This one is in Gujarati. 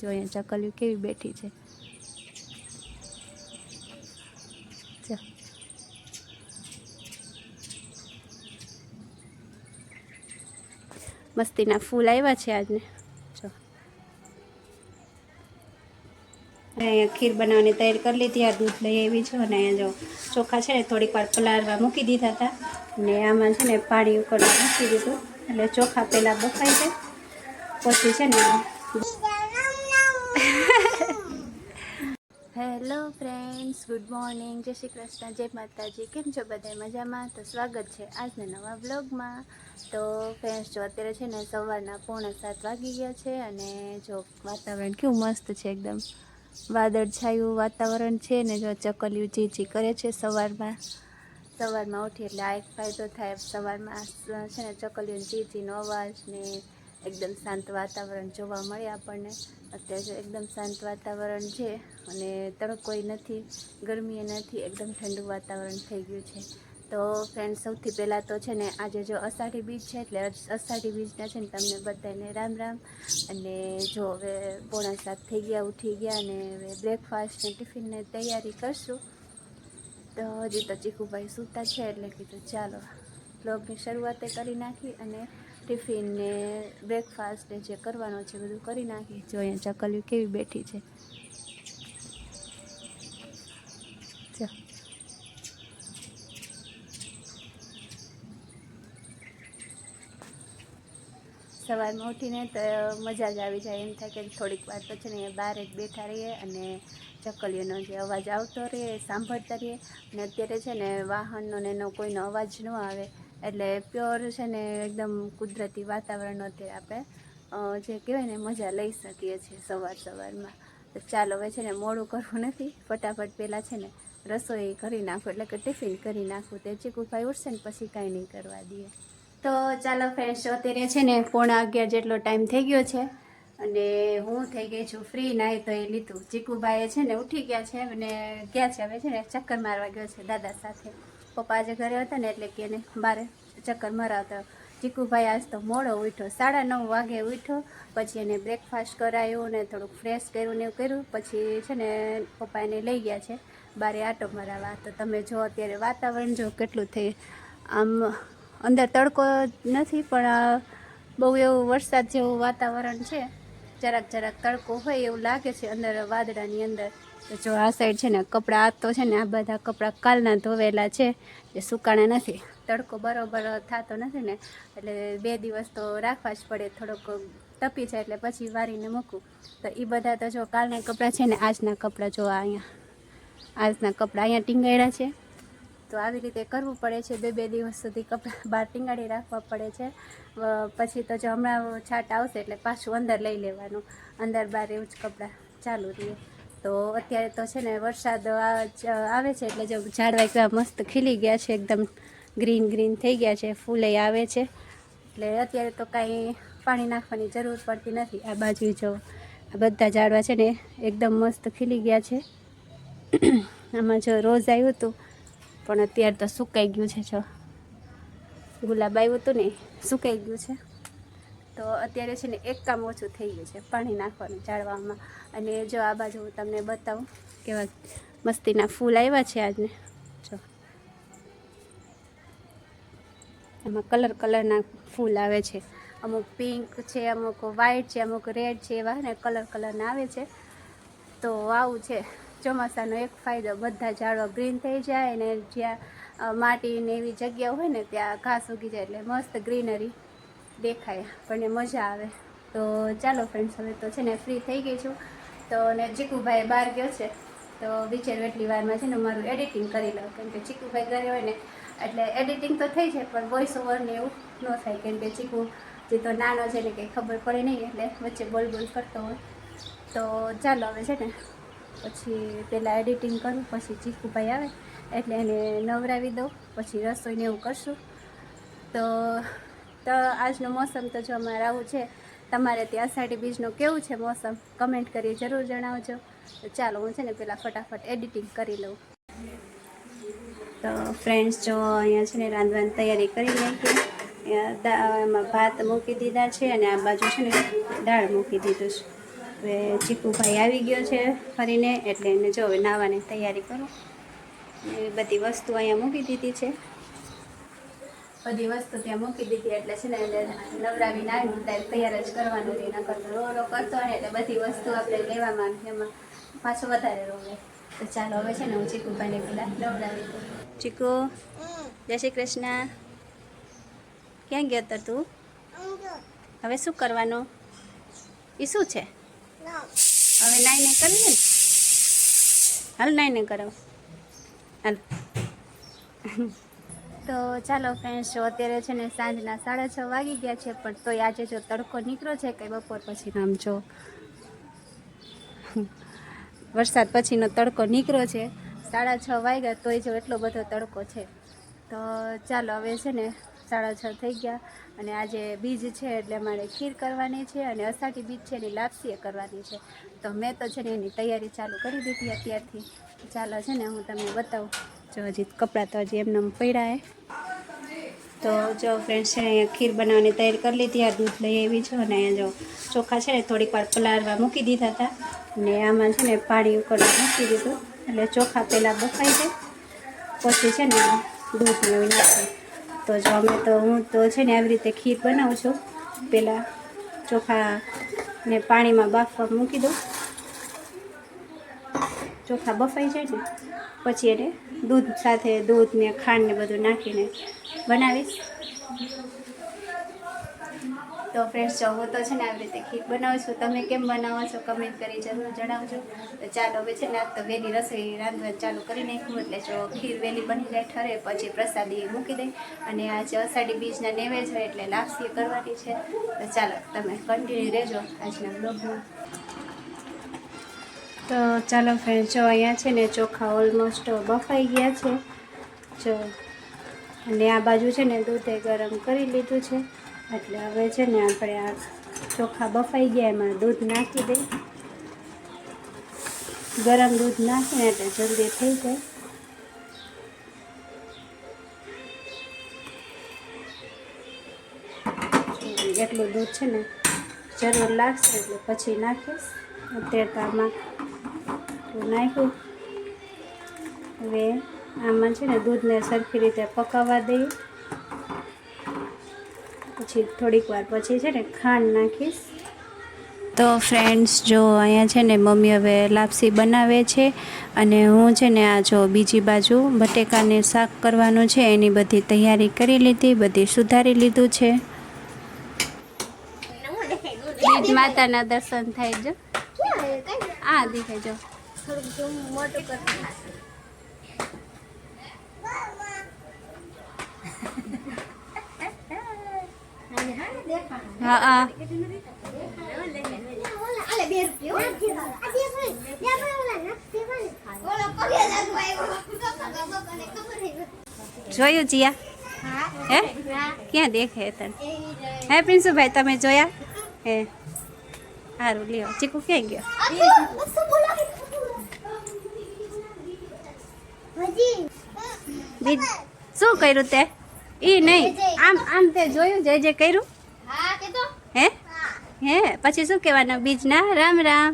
જો અહીંયા ચકલીઓ કેવી બેઠી છે. જો મસ્તીના ફૂલ આવ્યા છે આજને. જો અહીંયા ખીર બનાવવાની તૈયારી કરી લીધી. આ દૂધ લઈ આવી છું અને અહીંયા જો ચોખા છે ને થોડીક વાર પલાળવા મૂકી દીધા હતા ને આમાં છે ને પાણી ઉકળવા મૂકી દીધું એટલે ચોખા પહેલાં બફાઈ જાય પછી છે ને. હેલો ફ્રેન્ડ્સ, ગુડ મોર્નિંગ, જય શ્રી કૃષ્ણ, જય માતાજી. કેમ છો બધા? મજામાં? તો સ્વાગત છે આજના નવા બ્લોગમાં. તો ફ્રેન્ડ્સ જો અત્યારે છે ને સવારના 6:45 વાગી ગયા છે અને જો વાતાવરણ કેવું મસ્ત છે, એકદમ વાદળછાયું વાતાવરણ છે ને જો ચકલીઓ ચીચી કરે છે સવારમાં ઉઠી એટલે આ એક ફાયદો થાય. સવારમાં છે ને ચકલીઓની ચીચીનો અવાજ ને એકદમ શાંત વાતાવરણ જોવા મળે આપણને. અત્યારે એકદમ શાંત વાતાવરણ છે અને તડકોય નથી, ગરમીએ નથી, એકદમ ઠંડુ વાતાવરણ થઈ ગયું છે. તો ફ્રેન્ડ સૌથી પહેલાં તો છે ને આજે જો અષાઢી બીજ છે એટલે અષાઢી બીજના છે ને તમને બધાને રામ રામ. અને જો હવે 6:45 થઈ ગયા, ઉઠી ગયા અને હવે બ્રેકફાસ્ટ ને ટિફિનની તૈયારી કરશું. તો હજી તો ચીકુભાઈ સૂતા છે એટલે કીધું ચાલો બ્લોગની શરૂઆતે કરી નાખી અને ટિફિન ને બ્રેકફાસ્ટ ને જે કરવાનો છે બધું કરી નાખી. જો અહીંયા ચકલીઓ કેવી બેઠી છે. જો સવારમાં ઉઠીને તો મજા જ આવી જાય, એમ થાય કે થોડીક વાર તો છે ને બહાર જ બેઠા રહીએ અને ચકલીઓનો જે અવાજ આવતો રહે સાંભળતા રહીએ. અને અત્યારે છે ને વાહનનો ને એનો કોઈનો અવાજ ન આવે એટલે પ્યોર છે ને એકદમ કુદરતી વાતાવરણનો અત્યારે આપણે જે કહેવાય ને મજા લઈ શકીએ છીએ સવારમાં. તો ચાલો હવે છે ને મોડું કરવું નથી, ફટાફટ પહેલાં છે ને રસોઈ કરી નાખું એટલે કે ટિફિન કરી નાખું. તે ચીકુભાઈ ઉઠશે ને પછી કાંઈ નહીં કરવા દઈએ. તો ચાલો ફ્રેન્ડ્સ, અત્યારે છે ને 11:45 જેટલો ટાઈમ થઈ ગયો છે અને હું થઈ ગઈ છું ફ્રી. નાહી તો એ લીધું. ચીકુભાઈ છે ને ઉઠી ગયા છે અને ગયા છે હવે છે ને ચક્કર મારવા ગયો છે દાદા સાથે. પપ્પા આજે ઘરે હતા ને એટલે કે એને બારે ચક્કર મરાવતા. ચીકુભાઈ આજ તો મોડો ઉઠ્યો, 9:30 વાગે ઉઠ્યો. પછી એને બ્રેકફાસ્ટ કરાવ્યું ને થોડુંક ફ્રેશ કર્યું ને એવું કર્યું. પછી છે ને પપ્પા એને લઈ ગયા છે બારે આટો મરાવવા. તો તમે જો અત્યારે વાતાવરણ જો કેટલું થઈ, આમ અંદર તડકો નથી પણ બહુ એવું વરસાદ જેવું વાતાવરણ છે. જરાક તડકો હોય એવું લાગે છે અંદર વાદળાની અંદર. તો જો આ સાઈડ છે ને કપડાં, આ તો છે ને આ બધા કપડાં કાલના ધોવેલા છે જે સુકાણા નથી. તડકો બરોબર થતો નથી ને એટલે 2 દિવસ તો રાખવા જ પડે, થોડોક તપી જાય એટલે પછી વારીને મૂકું. તો એ બધા તો જો કાલના કપડાં છે ને આજના કપડાં જો આજના કપડાં અહીંયા ટીંગાડ્યા છે. તો આવી રીતે કરવું પડે છે, 2 દિવસ સુધી કપડાં બહાર ટીંગાડી રાખવા પડે છે. પછી તો જો હમણાં છાટ આવશે એટલે પાછું અંદર લઈ લેવાનું, અંદર બહાર એવું જ કપડાં ચાલુ રહીએ. તો અત્યારે તો છે ને વરસાદ આવે છે એટલે જો ઝાડવા એકદમ મસ્ત ખીલી ગયા છે, એકદમ ગ્રીન થઈ ગયા છે, ફૂલે આવે છે. એટલે અત્યારે તો કાંઈ પાણી નાખવાની જરૂર પડતી નથી. આ બાજુ જો આ બધા ઝાડવા છે ને એકદમ મસ્ત ખીલી ગયા છે. આમાં જો રોજ આવ્યું હતું પણ અત્યારે તો સુકાઈ ગયું છે. જો ગુલાબ આવ્યું હતું ને સુકાઈ ગયું છે. તો અત્યારે છે ને એક કામ ઓછું થઈ ગયું છે, પાણી નાખવાનું ઝાડવામાં. અને જો આ બાજુ હું તમને બતાવું કેવા મસ્તીના ફૂલ આવ્યા છે આજને. જો એમાં કલરના ફૂલ આવે છે, અમુક પિંક છે, અમુક વ્હાઈટ છે, અમુક રેડ છે, એવા ને કલરના આવે છે. તો આવું છે ચોમાસાનો એક ફાયદો, બધા ઝાડવા ગ્રીન થઈ જાય અને જ્યાં માટી ને એવી જગ્યા હોય ને ત્યાં ઘાસ ઉગી જાય એટલે મસ્ત ગ્રીનરી દેખાય, આપણને મજા આવે. તો ચાલો ફ્રેન્ડ્સ, હવે તો છે ને ફ્રી થઈ ગઈ છું. તો ને ચીકુભાઈ બહાર ગયો છે તો વિચાર એટલી વારમાં છે ને મારું એડિટિંગ કરી લઉં, કેમ કે ચીકુભાઈ ઘરે હોય ને એટલે એડિટિંગ તો થઈ જાય પણ વોઇસ ઓવર ને એવું ન થાય, કેમ કે ચીકુ જે તો નાનો છે ને કંઈ ખબર પડે નહીં એટલે વચ્ચે બોલ કરતો હોય. તો ચાલો હવે છે ને પછી પહેલાં એડિટિંગ કરું, પછી ચીકુભાઈ આવે એટલે એને નવરાવી દઉં, પછી રસોઈને એવું કરશું. તો આજનું મોસમ તો જો અમારે આવું છે. તમારે ત્યાં અષાઢી બીજનું કેવું છે મોસમ? કમેન્ટ કરી જરૂર જણાવજો. તો ચાલો હું છે ને પહેલાં ફટાફટ એડિટિંગ કરી લઉં. તો ફ્રેન્ડ્સ જો અહીંયા છે ને રાંધવાની તૈયારી કરી નાખી. એમાં ભાત મૂકી દીધા છે અને આ બાજુ છે ને દાળ મૂકી દીધું છે. હવે ચીકુભાઈ આવી ગયો છે ફરીને, એટલે એને જો હવે નાહવાની તૈયારી કરું. એ બધી વસ્તુ અહીંયા મૂકી દીધી છે, બધી વસ્તુ ત્યાં મૂકી દીધી એટલે છે ને નવરાવીને આવીને ત્યારે તૈયાર જ કરવાનું રહે. નકર રો કરતો હોય એટલે બધી વસ્તુ આપણે લેવામાં એમાં પાછો વધારે રોવે. તો ચાલો હવે છે ને હું ચીકુભાઈને પેલા નવરાવી દઉં. ચીકુ, જય શ્રી કૃષ્ણ. ક્યાં ગયો તો તું? હવે શું કરવાનું? એ શું છે? હવે નાઈને કરીએ ને. હાલ નાઈને કરો. હાલ. તો ચાલો ફ્રેન્ડ્સ, જો અત્યારે છે ને સાંજના 6:30 વાગી ગયા છે, પણ તોય આજે જો તડકો નીકળ્યો છે કે બપોર પછી આમ જો વરસાદ પછીનો તડકો નીકળ્યો છે. 6:30 વાગ્યા તોય જો એટલો બધો તડકો છે. તો ચાલો હવે છે ને 6:30 થઈ ગયા, અને આજે બીજ છે એટલે અમારે ખીર કરવાની છે, અને અષાઢી બીજ છે એની લાપસીએ કરવાની છે. તો મેં તો છે ને એની તૈયારી ચાલુ કરી દીધી અત્યારથી. ચાલો છે ને હું તમને બતાવું. જો હજી કપડાં તો હજી એમને પડ્યા. તો જો ફ્રેન્ડ્સ છે ને અહીંયા ખીર બનાવવાની તૈયારી કરી લીધી. આ દૂધ લઈ આવી છું, અને અહીંયા જો ચોખા છે ને થોડીક વાર પલાળવા મૂકી દીધા હતા, અને આમાં છે ને પાણી ઉકળવા મૂકી દીધું, એટલે ચોખા પહેલાં બફાઈ જાય, પછી છે ને દૂધ ને એવું નાખી. તો જો હું તો છે ને આવી રીતે ખીર બનાવું છું. પહેલાં ચોખાને પાણીમાં બાફવા મૂકી દઉં, ચોખા બફાઈ જાય ને પછી એને દૂધ સાથે દૂધ ને ખાંડ ને બધું નાખીને બનાવીશ. તો ફ્રેન્ડ્સ, જો હું તો છે ને આવી રીતે ખીર બનાવું છું. તમે કેમ બનાવો છો કમેન્ટ કરી જરૂર જણાવજો. તો ચાલો હવે છે ને આજ તો વહેલી રસોઈ રાંધવા ચાલુ કરી નાખ્યું, એટલે જો ખીર વહેલી બની જાય ઠરે પછી પ્રસાદી મૂકી દઈ. અને આજે અષાઢી બીજના નૈવેદ્ય હોય એટલે લાપસી કરવાની છે. તો ચાલો તમે કન્ટિન્યુ રહેજો આજના બ્લોગમાં. તો ચાલો ફ્રેન્ડ, જો અહીંયા છે ને ચોખા ઓલમોસ્ટ બફાઈ ગયા છે જો, અને આ બાજુ છે ને દૂધે ગરમ કરી લીધું છે, એટલે હવે છે ને આપણે આ ચોખા બફાઈ ગયા એમાં દૂધ નાખી દઈ. ગરમ દૂધ નાખીને એટલે જલ્દી થઈ જાય. એટલું દૂધ છે ને જરૂર લાગશે એટલે પછી નાખીશ. અત્યારે તો આમાં નાખ્યું. હવે આમાં છે ને દૂધને સરખી રીતે પકાવવા દઈએ, પછી થોડીક વાર પછી છે ને ખાંડ નાખીશ. તો ફ્રેન્ડ્સ, જો અહીંયા છે ને મમ્મી હવે લાપસી બનાવે છે, અને હું છે ને આ જો બીજી બાજુ બટેકાને શાક કરવાનું છે એની બધી તૈયારી કરી લીધી, બધી સુધારી લીધું છે. બીજ માતાના દર્શન થાય જો. આ દેખાય જો. હા જોયું જીયા? હે ક્યાં દેખે તને? હે પ્રિન્સુભાઈ, તમે જોયા? હે સારું, લ્યો. ચીકુ ક્યાં ગયો? શું કર્યું તે? ઈ નહીં, આમ આમ તે જોયું જે જે કર્યું? હે હે પછી શું કહેવાના? બીજના રામ રામ.